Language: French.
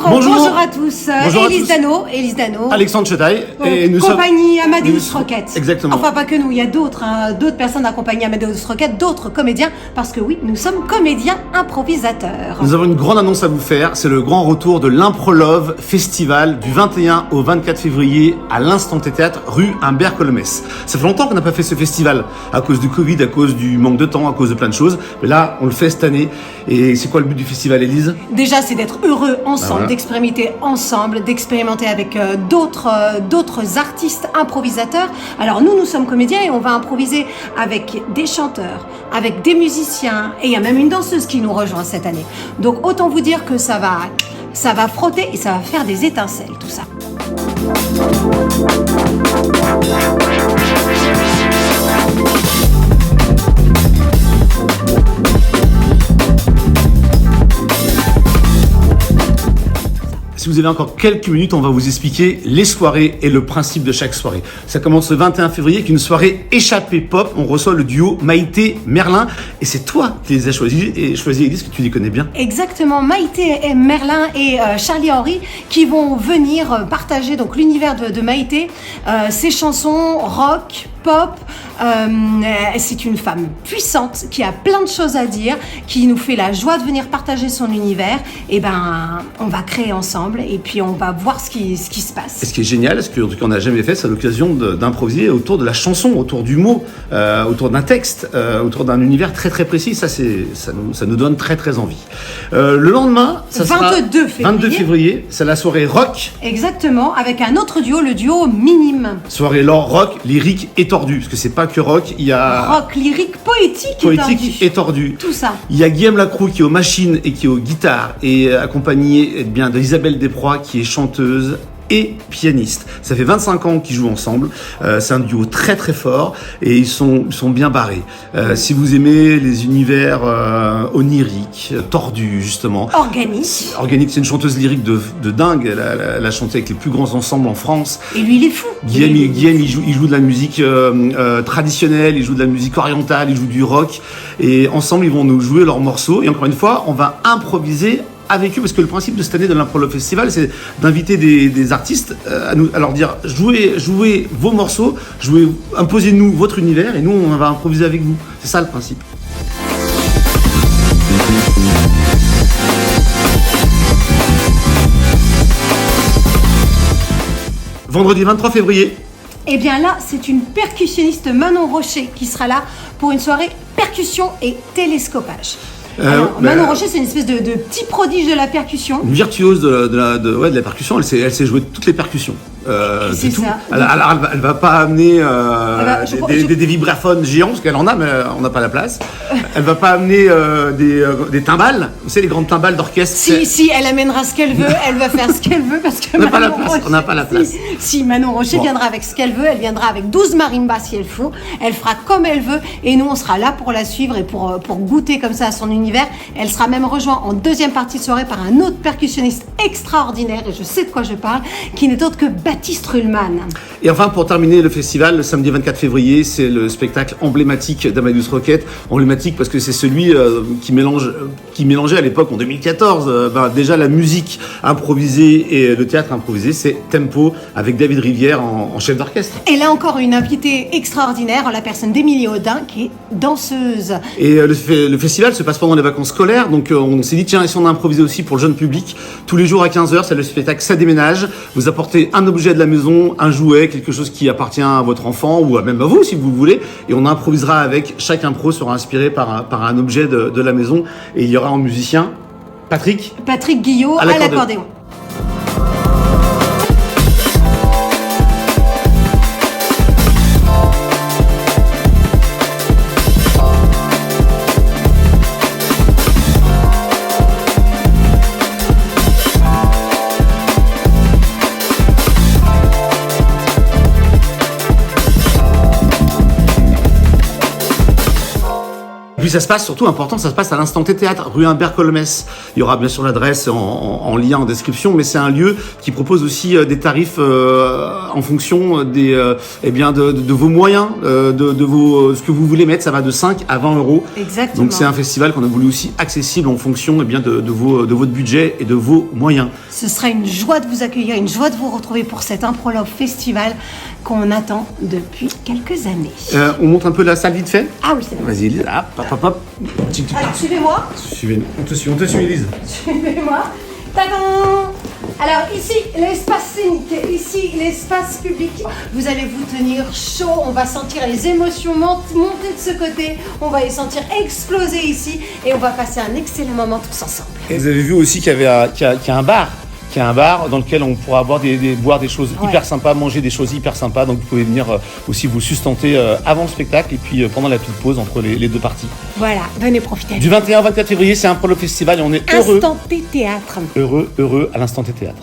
Bonjour à tous. Bonjour Élise à tous. Dano. Alexandre Chetaille. Et nous compagnie sommes... Amadeus Rocket. Exactement. Enfin, pas que nous, il y a d'autres personnes d'accompagnie Amadeus Rocket, d'autres comédiens, parce que oui, nous sommes comédiens improvisateurs. Nous avons une grande annonce à vous faire. C'est le grand retour de l'Improlove Festival du 21 au 24 février à l'Instant Théâtre, rue Humbert-Colomès. Ça fait longtemps qu'on n'a pas fait ce festival, à cause du Covid, à cause du manque de temps, à cause de plein de choses. Mais là, on le fait cette année. Et c'est quoi le but du festival, Élise ? Déjà, c'est d'être heureux ensemble, voilà. d'expérimenter ensemble, d'expérimenter avec d'autres artistes improvisateurs. Alors nous sommes comédiens et on va improviser avec des chanteurs, avec des musiciens, et il y a même une danseuse qui nous rejoint cette année. Donc autant vous dire que ça va frotter et ça va faire des étincelles, tout ça. Si vous avez encore quelques minutes, on va vous expliquer les soirées et le principe de chaque soirée. Ça commence le 21 février avec une soirée échappée pop. On reçoit le duo Maïté Merlin. Et c'est toi qui les as choisis, Élise, que tu les connais bien. Exactement, Maïté et Merlin et Charlie Henry qui vont venir partager donc l'univers de Maïté, ses chansons rock, pop. C'est une femme puissante qui a plein de choses à dire, qui nous fait la joie de venir partager son univers. Et on va créer ensemble et puis on va voir ce qui se passe. Et ce qui est génial, ce qu'en tout cas on n'a jamais fait, c'est l'occasion d'improviser autour de la chanson, autour du mot, autour d'un texte, autour d'un univers très très précis. Ça nous donne très très envie. Le lendemain, ça sera 22 février, c'est la soirée rock. Exactement, avec un autre duo, le duo Minime. Soirée rock, lyrique et tordu, parce que c'est pas que rock, il y a rock, lyrique, poétique et tordu. Tout ça. Il y a Guillaume Lacroix qui est aux machines et qui est aux guitares, et accompagné bien d'Isabelle Desprois qui est chanteuse et pianiste. Ça fait 25 ans qu'ils jouent ensemble. C'est un duo très très fort et ils sont bien barrés. Si vous aimez les univers oniriques, tordus justement. Organique, c'est une chanteuse lyrique de dingue. Elle a chanté avec les plus grands ensembles en France. Et lui, il est fou. Guillaume, il joue de la musique traditionnelle, il joue de la musique orientale, il joue du rock. Et ensemble, ils vont nous jouer leurs morceaux. Et encore une fois, on va improviser avec eux, parce que le principe de cette année de l'Improlove Festival, c'est d'inviter des artistes à leur dire jouez vos morceaux, imposez-nous votre univers et nous on va improviser avec vous. C'est ça le principe. Vendredi 23 février. Eh bien là, c'est une percussionniste Manon Rocher qui sera là pour une soirée percussion et télescopage. Alors, Manon Rocher, c'est une espèce de petit prodige de la percussion. Une virtuose de la percussion. Elle sait jouer toutes les percussions. C'est tout. ça. Elle va pas amener des vibraphones géants, parce qu'elle en a, mais on n'a pas la place. Elle va pas amener des timbales. Vous savez, les grandes timbales d'orchestre. Si, elle amènera ce qu'elle veut, elle va faire ce qu'elle veut, parce que on n'a pas la place. Si Manon Rocher viendra avec ce qu'elle veut, elle viendra avec 12 marimbas si elle faut. Elle fera comme elle veut, et nous, on sera là pour la suivre et pour goûter comme ça à son univers. Elle sera même rejointe en deuxième partie de soirée par un autre percussionniste extraordinaire, et je sais de quoi je parle, qui n'est autre que Baptiste Ruhlmann. Et enfin, pour terminer le festival, le samedi 24 février, c'est le spectacle emblématique d'Amadeus Rocket. Emblématique parce que c'est celui qui mélangeait à l'époque, en 2014, déjà la musique improvisée et le théâtre improvisé. C'est Tempo, avec David Rivière en chef d'orchestre. Et là encore, une invitée extraordinaire, en la personne d'Émilie Audin, qui est danseuse. Et le festival se passe pendant les vacances scolaires, donc on s'est dit, tiens, et si on a improvisé aussi pour le jeune public, tous les jours à 15h, c'est le spectacle Ça déménage. Vous apportez un objet de la maison, un jouet, quelque chose qui appartient à votre enfant ou même à vous si vous le voulez, et on improvisera avec. Chaque impro sera inspiré par un objet de la maison, et il y aura en musicien Patrick Guillot à l'accordéon. Et puis ça se passe, surtout important, ça se passe à l'Instant T Théâtre, rue Humbert-Colmès. Il y aura bien sûr l'adresse en lien en description, mais c'est un lieu qui propose aussi des tarifs en fonction de vos moyens, de vos ce que vous voulez mettre. Ça va de 5 à 20 euros. Exactement. Donc c'est un festival qu'on a voulu aussi accessible en fonction de votre budget et de vos moyens. Ce sera une joie de vous accueillir, une joie de vous retrouver pour cet Improlove Festival qu'on attend depuis quelques années. On montre un peu la salle vite fait. Ah oui, c'est bon. Vas-y, Elise. Hop. Alors, suivez-moi. On te suit, Elise. Suivez-moi. Tadam! Alors ici, l'espace scénique, ici, l'espace public. Vous allez vous tenir chaud, on va sentir les émotions monter de ce côté, on va les sentir exploser ici et on va passer un excellent moment tous ensemble. Et vous avez vu aussi qu'il y a un bar. Qui est un bar dans lequel on pourra boire des choses hyper sympas, manger des choses hyper sympas. Donc vous pouvez venir aussi vous sustenter avant le spectacle et puis pendant la petite pause entre les deux parties. Voilà, venez profiter. Du 21 au 24 février, c'est un Improlove Festival et on est heureux. Instant T Théâtre. Heureux à l'Instant T Théâtre.